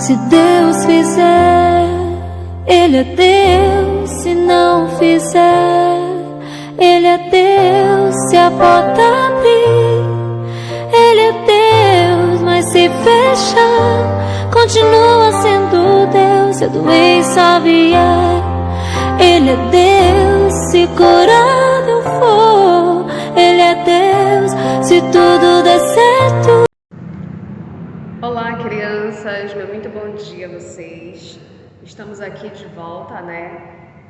Se Deus fizer, Ele é Deus. Se não fizer, Ele é Deus. Se a porta abrir, Ele é Deus. Mas se fechar, continua sendo Deus. Se a doença vier, Ele é Deus. Se curar eu for, Ele é Deus. Se tudo der certo. Olá, crianças, meu muito bom dia a vocês. Estamos aqui de volta, né?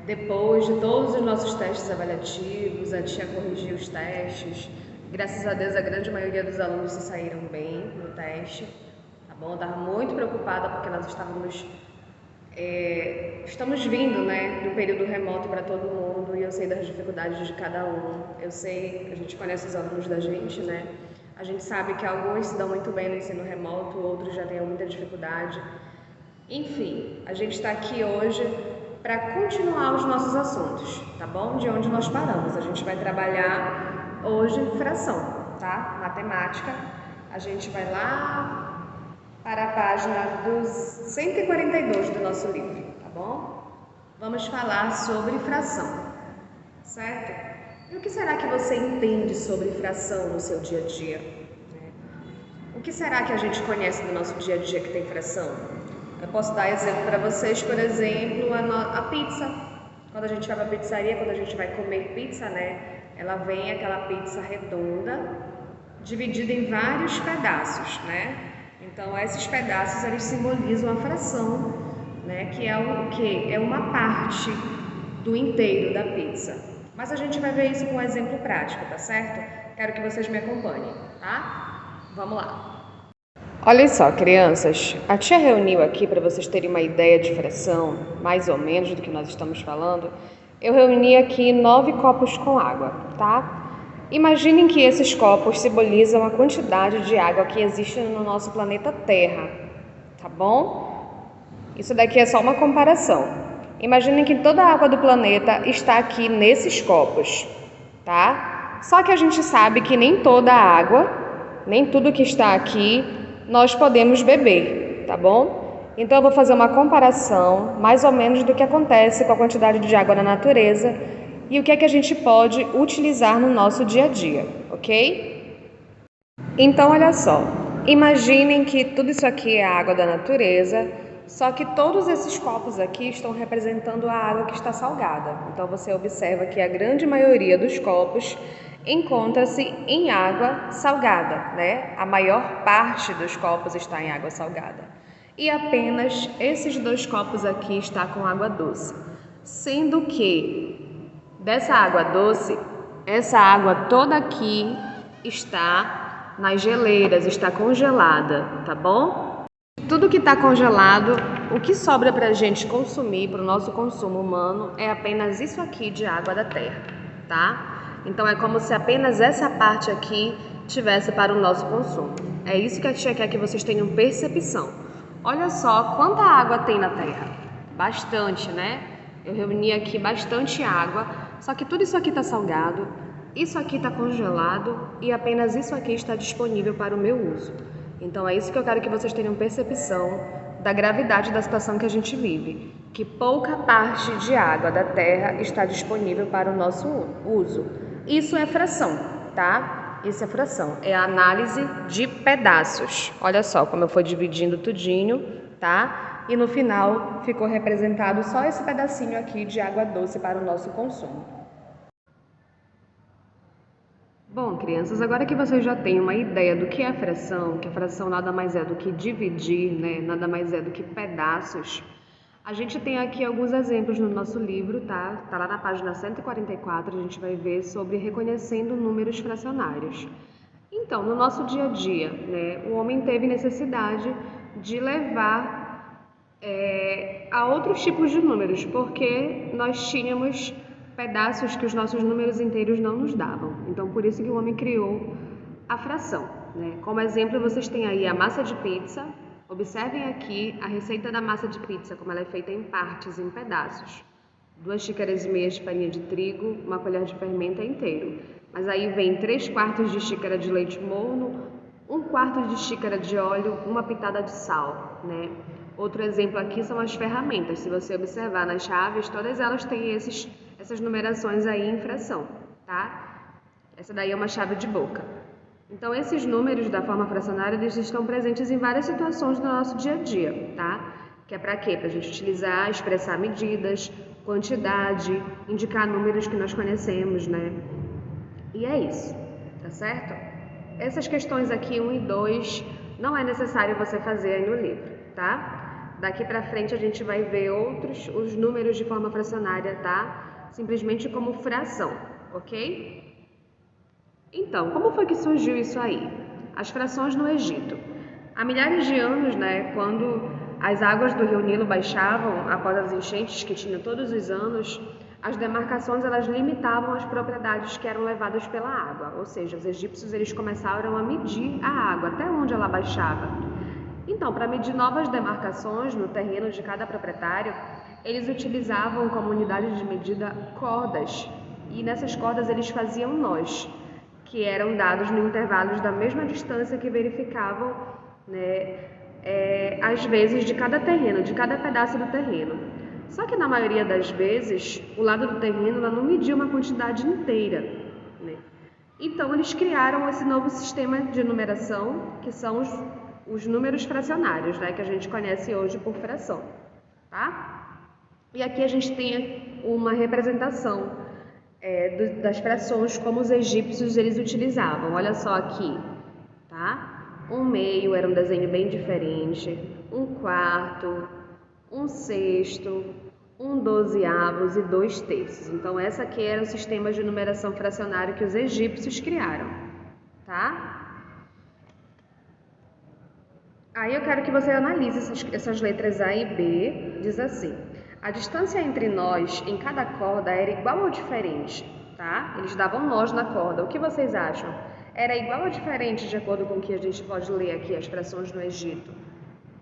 Depois de todos os nossos testes avaliativos, a tia corrigiu os testes. Graças a Deus, a grande maioria dos alunos se saíram bem no teste, tá bom? Eu estava muito preocupada porque nós estamos vindo, né, do período remoto para todo mundo e eu sei das dificuldades de cada um. Eu sei, a gente conhece os alunos da gente, né? A gente sabe que alguns se dão muito bem no ensino remoto, outros já têm muita dificuldade. Enfim, a gente está aqui hoje para continuar os nossos assuntos, tá bom? De onde nós paramos. A gente vai trabalhar hoje fração, tá? Matemática. A gente vai lá para a página dos 142 do nosso livro, tá bom? Vamos falar sobre fração, certo? E o que será que você entende sobre fração no seu dia a dia? O que será que a gente conhece do nosso dia a dia que tem fração? Eu posso dar exemplo para vocês, por exemplo, a pizza. Quando a gente vai para a pizzaria, quando a gente vai comer pizza, né? Ela vem aquela pizza redonda, dividida em vários pedaços, né? Então, esses pedaços, eles simbolizam a fração, né? Que é o quê? É uma parte do inteiro da pizza. Mas a gente vai ver isso com um exemplo prático, tá certo? Quero que vocês me acompanhem, tá? Vamos lá. Olha só, crianças, a tia reuniu aqui para vocês terem uma ideia de fração, mais ou menos do que nós estamos falando. Eu reuni aqui 9 copos com água, tá? Imaginem que esses copos simbolizam a quantidade de água que existe no nosso planeta Terra, tá bom? Isso daqui é só uma comparação. Imaginem que toda a água do planeta está aqui nesses copos, tá? Só que a gente sabe que nem toda a água, nem tudo que está aqui, nós podemos beber, tá bom? Então eu vou fazer uma comparação, mais ou menos, do que acontece com a quantidade de água na natureza e o que é que a gente pode utilizar no nosso dia a dia, ok? Então, olha só, imaginem que tudo isso aqui é água da natureza, só que todos esses copos aqui estão representando a água que está salgada. Então você observa que a grande maioria dos copos encontra-se em água salgada, né? A maior parte dos copos está em água salgada. E apenas esses 2 copos aqui está com água doce. Sendo que dessa água doce, essa água toda aqui está nas geleiras, está congelada, tá bom? Tudo que está congelado, o que sobra para a gente consumir, para o nosso consumo humano, é apenas isso aqui de água da terra, tá? Então é como se apenas essa parte aqui tivesse para o nosso consumo. É isso que a tia quer que vocês tenham percepção. Olha só quanta água tem na terra. Bastante, né? Eu reuni aqui bastante água, só que tudo isso aqui está salgado, isso aqui está congelado e apenas isso aqui está disponível para o meu uso. Então é isso que eu quero que vocês tenham percepção da gravidade da situação que a gente vive, que pouca parte de água da terra está disponível para o nosso uso. Isso é fração, tá? Isso é fração, é a análise de pedaços. Olha só como eu fui dividindo tudinho, tá? E no final ficou representado só esse pedacinho aqui de água doce para o nosso consumo. Bom, crianças, agora que vocês já têm uma ideia do que é fração, que a fração nada mais é do que dividir, né? Nada mais é do que pedaços, a gente tem aqui alguns exemplos no nosso livro, tá? Tá lá na página 144, a gente vai ver sobre reconhecendo números fracionários. Então, no nosso dia a dia, né, o homem teve necessidade de levar a outros tipos de números, porque nós tínhamos pedaços que os nossos números inteiros não nos davam. Então, por isso que o homem criou a fração, né? Como exemplo, vocês têm aí a massa de pizza. Observem aqui a receita da massa de pizza, como ela é feita em partes, em pedaços. 2 xícaras e meia de farinha de trigo, 1 colher de fermento inteiro. Mas aí vem 3/4 de xícara de leite morno, 1/4 de xícara de óleo, 1 pitada de sal, né? Outro exemplo aqui são as ferramentas. Se você observar nas chaves, todas elas têm essas numerações aí em fração, tá? Essa daí é uma chave de boca. Então, esses números da forma fracionária, eles estão presentes em várias situações do nosso dia a dia, tá? Que é para quê? Para a gente utilizar, expressar medidas, quantidade, indicar números que nós conhecemos, né? E é isso, tá certo? Essas questões aqui, 1 e 2, não é necessário você fazer aí no livro, tá? Daqui para frente a gente vai ver os números de forma fracionária, tá? Simplesmente como fração, ok? Então, como foi que surgiu isso aí? As frações no Egito. Há milhares de anos, né, quando as águas do rio Nilo baixavam após as enchentes que tinham todos os anos, as demarcações elas limitavam as propriedades que eram levadas pela água, ou seja, os egípcios eles começaram a medir a água até onde ela baixava. Então, para medir novas demarcações no terreno de cada proprietário, eles utilizavam como unidade de medida cordas, e nessas cordas eles faziam nós, que eram dados no intervalos da mesma distância que verificavam, né, às vezes de cada terreno, de cada pedaço do terreno. Só que na maioria das vezes, o lado do terreno ela não media uma quantidade inteira, né? Então eles criaram esse novo sistema de numeração, que são os números fracionários, né, que a gente conhece hoje por fração, tá? E aqui a gente tem uma representação das frações como os egípcios eles utilizavam. Olha só aqui, tá? 1/2 era um desenho bem diferente, 1/4, 1/6, 1/12 e 2/3. Então essa aqui era o sistema de numeração fracionário que os egípcios criaram, tá? Aí eu quero que você analise essas letras A e B. Diz assim: a distância entre nós em cada corda era igual ou diferente, tá? Eles davam nós na corda. O que vocês acham? Era igual ou diferente de acordo com o que a gente pode ler aqui, as frações no Egito?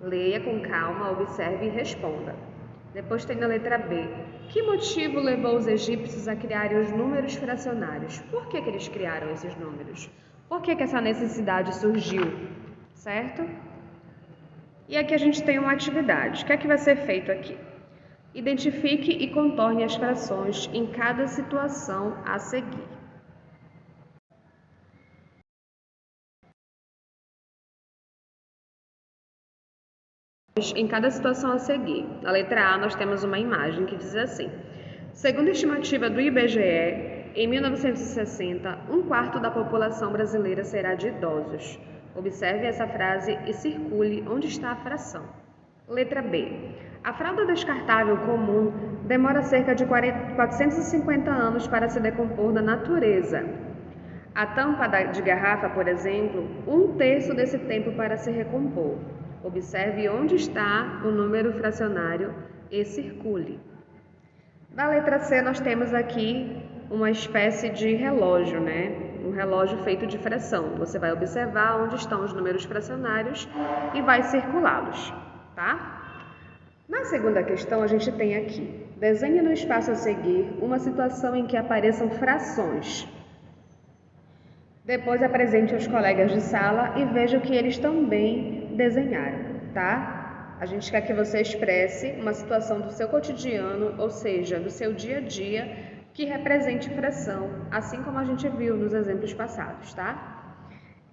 Leia com calma, observe e responda. Depois tem na letra B. Que motivo levou os egípcios a criarem os números fracionários? Por que eles criaram esses números? Por que essa necessidade surgiu? Certo? E aqui a gente tem uma atividade. O que é que vai ser feito aqui? Identifique e contorne as frações em cada situação a seguir. Em cada situação a seguir. Na letra A, nós temos uma imagem que diz assim: segundo a estimativa do IBGE, em 1960, 1/4 da população brasileira será de idosos. Observe essa frase e circule onde está a fração. Letra B. A fralda descartável comum demora cerca de 450 anos para se decompor na natureza. A tampa de garrafa, por exemplo, 1/3 desse tempo para se recompor. Observe onde está o número fracionário e circule. Na letra C, nós temos aqui uma espécie de relógio, né? Um relógio feito de fração. Você vai observar onde estão os números fracionários e vai circulá-los, tá? Na segunda questão, a gente tem aqui: desenhe no espaço a seguir uma situação em que apareçam frações. Depois apresente aos colegas de sala e veja o que eles também desenharam, tá? A gente quer que você expresse uma situação do seu cotidiano, ou seja, do seu dia a dia, que represente fração, assim como a gente viu nos exemplos passados, tá?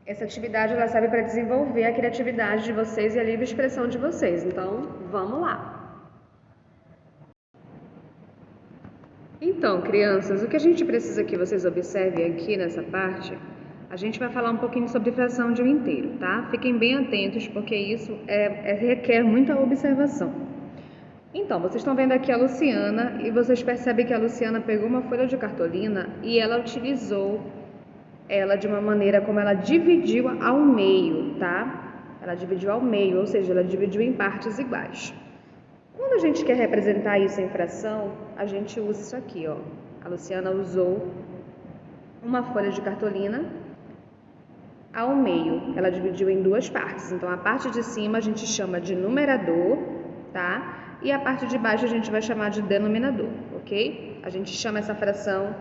Essa atividade ela serve para desenvolver a criatividade de vocês e a livre expressão de vocês. Então, vamos lá! Então, crianças, o que a gente precisa que vocês observem aqui nessa parte, a gente vai falar um pouquinho sobre fração de um inteiro, tá? Fiquem bem atentos, porque isso requer muita observação. Então, vocês estão vendo aqui a Luciana e vocês percebem que a Luciana pegou uma folha de cartolina e ela utilizou ela de uma maneira como ela dividiu ao meio, tá? Ela dividiu ao meio, ou seja, ela dividiu em partes iguais. Quando a gente quer representar isso em fração, a gente usa isso aqui, ó. A Luciana usou uma folha de cartolina ao meio. Ela dividiu em duas partes. Então, a parte de cima a gente chama de numerador, tá? E a parte de baixo a gente vai chamar de denominador, ok? A gente chama essa fração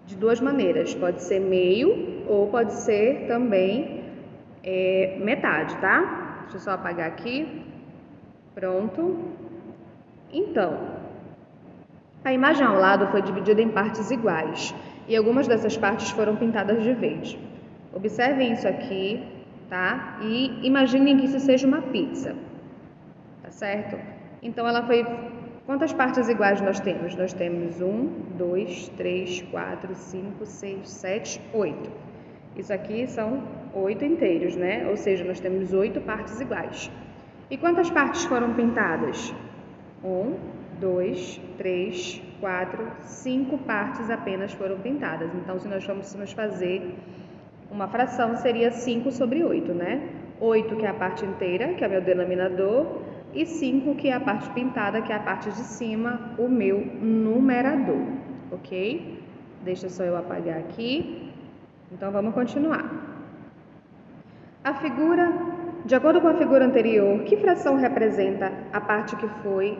de duas maneiras. Pode ser meio ou pode ser também metade, tá? Deixa eu só apagar aqui. Pronto? Então, a imagem ao lado foi dividida em partes iguais e algumas dessas partes foram pintadas de verde. Observem isso aqui, tá? E imaginem que isso seja uma pizza, tá certo? Então, ela foi... Quantas partes iguais nós temos? Nós temos 1, 2, 3, 4, 5, 6, 7, 8. Isso aqui são 8 inteiros, né? Ou seja, nós temos 8 partes iguais. E quantas partes foram pintadas? 1, 2, 3, 4, 5 partes apenas foram pintadas. Então, se nós fôssemos fazer uma fração, seria 5 sobre 8, né? 8, que é a parte inteira, que é o meu denominador, e 5, que é a parte pintada, que é a parte de cima, o meu numerador, ok? Deixa só eu apagar aqui. Então, vamos continuar. A figura, de acordo com a figura anterior, que fração representa a parte que foi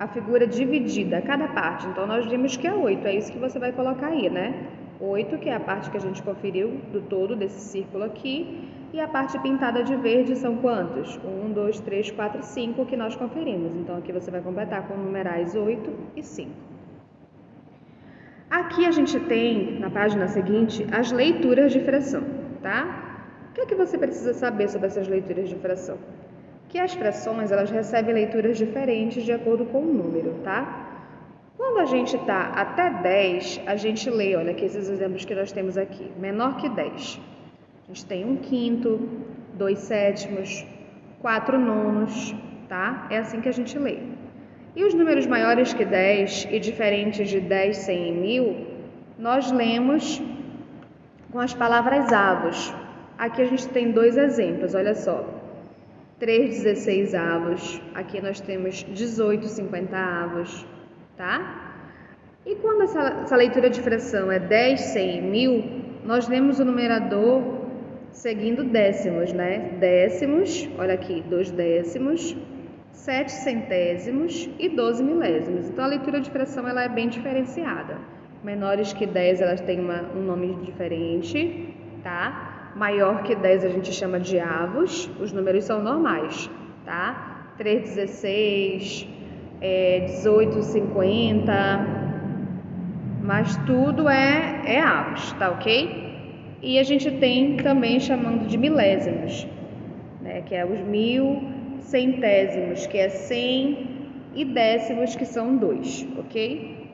a figura dividida, cada parte? Então, nós vimos que é 8, é isso que você vai colocar aí, né? 8, que é a parte que a gente conferiu do todo desse círculo aqui, e a parte pintada de verde são quantos? 1, 2, 3, 4, 5 que nós conferimos. Então, aqui você vai completar com numerais 8 e 5. Aqui a gente tem, na página seguinte, as leituras de fração, tá? O que é que você precisa saber sobre essas leituras de fração? Que as frações, elas recebem leituras diferentes de acordo com o número, tá? Quando a gente está até 10, a gente lê, olha aqui esses exemplos que nós temos aqui, menor que 10. A gente tem 1/5, 2/7, 4/9, tá? É assim que a gente lê. E os números maiores que 10 e diferentes de 10, 100 e 1000, nós lemos com as palavras avos. Aqui a gente tem 2 exemplos, olha só. 3/16 avos, aqui nós temos 18/50 avos, tá? E quando essa leitura de fração é 10, 100 e 1000, nós lemos o numerador seguindo décimos, né? Décimos, olha aqui, 2 décimos, 7 centésimos e 12 milésimos. Então, a leitura de fração ela é bem diferenciada. Menores que 10, elas têm um nome diferente, tá? Maior que 10 a gente chama de avos, os números são normais, tá? 3/16, 18/50, mas tudo é avos, tá ok? E a gente tem também chamando de milésimos, né? Que é os 1000, centésimos, que é 100, e décimos, que são 2, ok?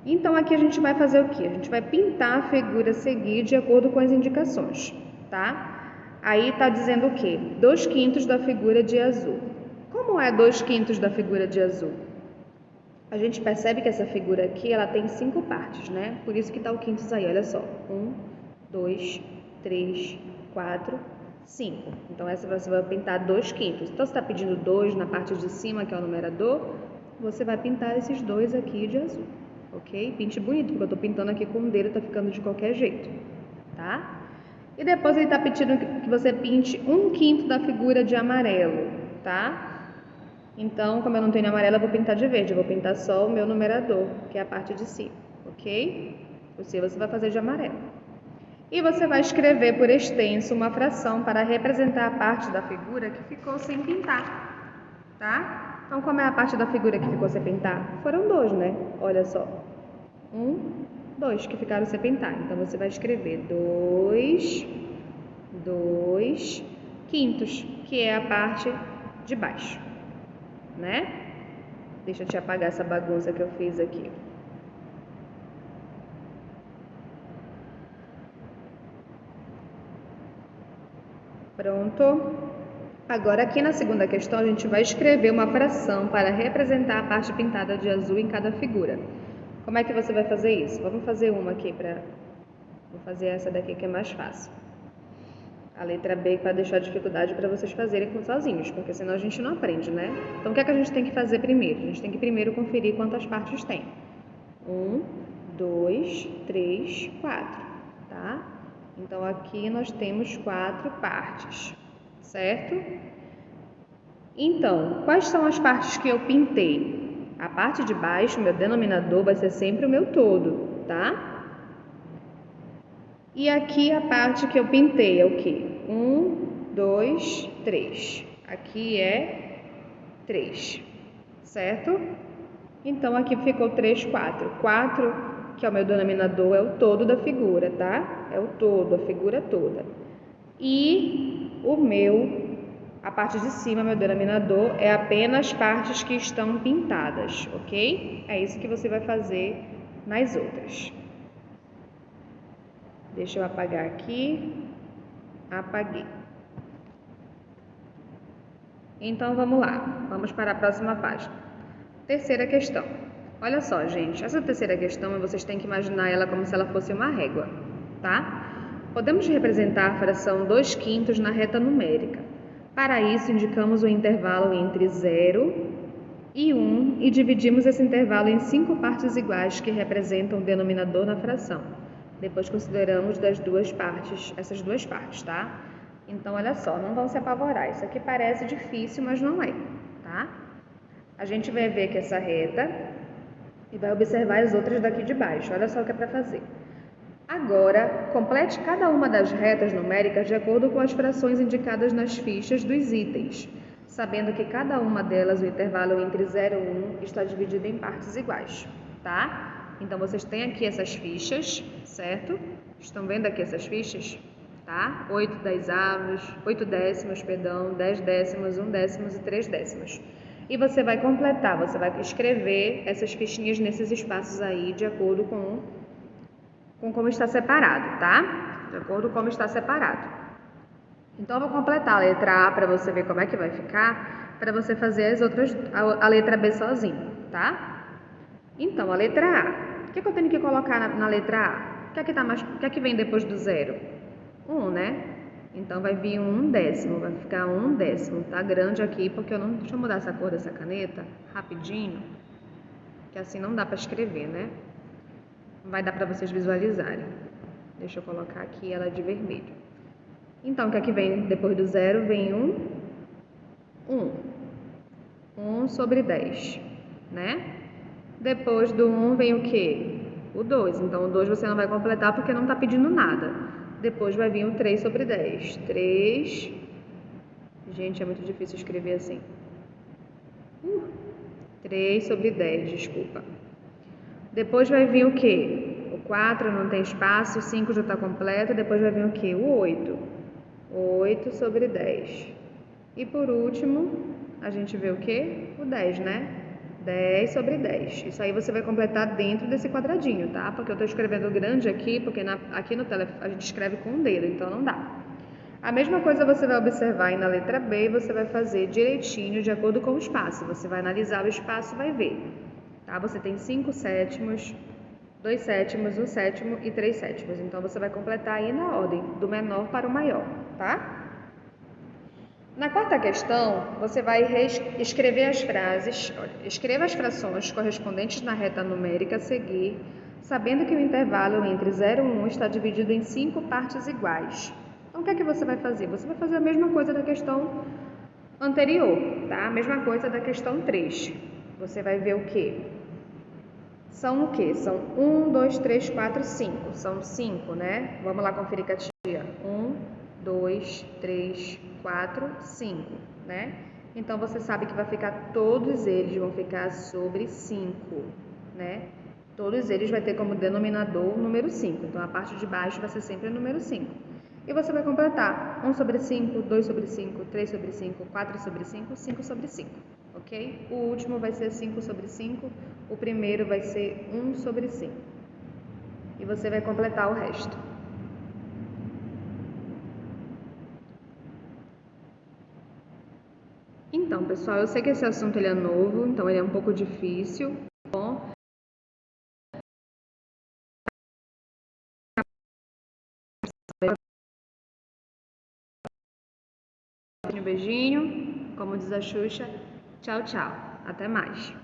Então, aqui a gente vai fazer o quê? A gente vai pintar a figura a seguir de acordo com as indicações, tá? Aí tá dizendo o quê? 2/5 da figura de azul. Como é 2/5 da figura de azul? A gente percebe que essa figura aqui, ela tem 5 partes, né? Por isso que tá o quintos aí, olha só. 1, 2, 3, 4, 5. Então, essa você vai pintar 2/5. Então, você está pedindo 2 na parte de cima, que é o numerador, você vai pintar esses 2 aqui de azul, ok? Pinte bonito, porque eu estou pintando aqui com o dedo, tá ficando de qualquer jeito, tá? E depois ele está pedindo que você pinte 1/5 da figura de amarelo, tá? Então, como eu não tenho amarelo, eu vou pintar de verde, eu vou pintar só o meu numerador, que é a parte de cima, ok? Você vai fazer de amarelo. E você vai escrever por extenso uma fração para representar a parte da figura que ficou sem pintar, tá? Então, como é a parte da figura que ficou sem pintar? Foram 2, né? Olha só. 1, 2 que ficaram sem pintar. Então, você vai escrever 2/5, que é a parte de baixo, né? Deixa eu te apagar essa bagunça que eu fiz aqui. Pronto. Agora, aqui na segunda questão, a gente vai escrever uma fração para representar a parte pintada de azul em cada figura. Como é que você vai fazer isso? Vamos fazer uma aqui Vou fazer essa daqui que é mais fácil. A letra B, para deixar dificuldade para vocês fazerem sozinhos, porque senão a gente não aprende, né? Então, o que é que a gente tem que fazer primeiro? A gente tem que primeiro conferir quantas partes tem. 1, 2, 3, 4, tá? Então, aqui nós temos 4 partes, certo? Então, quais são as partes que eu pintei? A parte de baixo, meu denominador, vai ser sempre o meu todo, tá? E aqui a parte que eu pintei é o quê? 1, 2, 3. Aqui é 3, certo? Então, aqui ficou 3, 4. 4, que é o meu denominador, é o todo da figura, tá? É o todo, a figura toda. E a parte de cima, meu denominador, é apenas partes que estão pintadas, ok? É isso que você vai fazer nas outras. Deixa eu apagar aqui. Apaguei. Então, vamos lá. Vamos para a próxima página. Terceira questão. Olha só, gente. Essa terceira questão, vocês têm que imaginar ela como se ela fosse uma régua, tá? Podemos representar a fração 2/5 na reta numérica. Para isso, indicamos o intervalo entre 0 e 1 e dividimos esse intervalo em 5 partes iguais que representam o denominador na fração. Depois consideramos essas duas partes, tá? Então, olha só, não vão se apavorar. Isso aqui parece difícil, mas não é, tá? A gente vai ver que essa reta e vai observar as outras daqui de baixo. Olha só o que é para fazer. Agora, complete cada uma das retas numéricas de acordo com as frações indicadas nas fichas dos itens, sabendo que cada uma delas, o intervalo entre 0 e 1, está dividido em partes iguais, tá? Então, vocês têm aqui essas fichas, certo? Estão vendo aqui essas fichas? Tá? 8 décimos, 10 décimos, 1 décimo e 3 décimos. E você vai completar, você vai escrever essas fichinhas nesses espaços aí, de acordo com como está separado, tá? De acordo com como está separado. Então, eu vou completar a letra A para você ver como é que vai ficar, para você fazer as outras, a letra B sozinho, tá? Então, a letra A. O que eu tenho que colocar na letra A? O que é que vem depois do 0? 1, né? Então, vai vir 1 décimo, vai ficar 1 décimo. Tá grande aqui, porque eu não... Deixa eu mudar essa cor dessa caneta, rapidinho, que assim não dá para escrever, né? Vai dar para vocês visualizarem. Deixa eu colocar aqui ela de vermelho. Então, o que é que vem depois do 0? Vem 1. 1 sobre 10, né? Depois do 1 vem o quê? O 2. Então, o 2 você não vai completar porque não está pedindo nada. Depois vai vir o 3 sobre 10. 3. Gente, é muito difícil escrever assim. 3 sobre 10, desculpa. Depois vai vir o quê? O 4 não tem espaço, o 5 já está completo. Depois vai vir o quê? O 8. 8 sobre 10. E por último, a gente vê o quê? O 10, né? 10 sobre 10. Isso aí você vai completar dentro desse quadradinho, tá? Porque eu estou escrevendo grande aqui, porque aqui no telefone a gente escreve com o dedo, então não dá. A mesma coisa você vai observar aí na letra B, você vai fazer direitinho de acordo com o espaço. Você vai analisar o espaço e vai ver. Tá? Você tem 5 sétimos, 2 sétimos, 1 sétimo e 3 sétimos. Então, você vai completar aí na ordem, do menor para o maior, tá? Na quarta questão, você vai escrever as frases, escreva as frações correspondentes na reta numérica a seguir, sabendo que o intervalo entre 0 e 1 está dividido em 5 partes iguais. Então, o que é que você vai fazer? Você vai fazer a mesma coisa da questão anterior, tá? A mesma coisa da questão 3. Você vai ver o quê? São o quê? São 1, 2, 3, 4, 5. São 5, né? Vamos lá conferir com a tia. 1, 2, 3, 4, 5, né? Então, você sabe que vai ficar, todos eles vão ficar sobre 5, né? Todos eles vai ter como denominador o número 5. Então, a parte de baixo vai ser sempre o número 5. E você vai completar 1 sobre 5, 2 sobre 5, 3 sobre 5, 4 sobre 5, 5 sobre 5. Ok? O último vai ser 5 sobre 5, o primeiro vai ser 1 sobre 5. E você vai completar o resto. Então, pessoal, eu sei que esse assunto ele é novo, então ele é um pouco difícil. Bom, beijinho, como diz a Xuxa. Tchau, tchau. Até mais.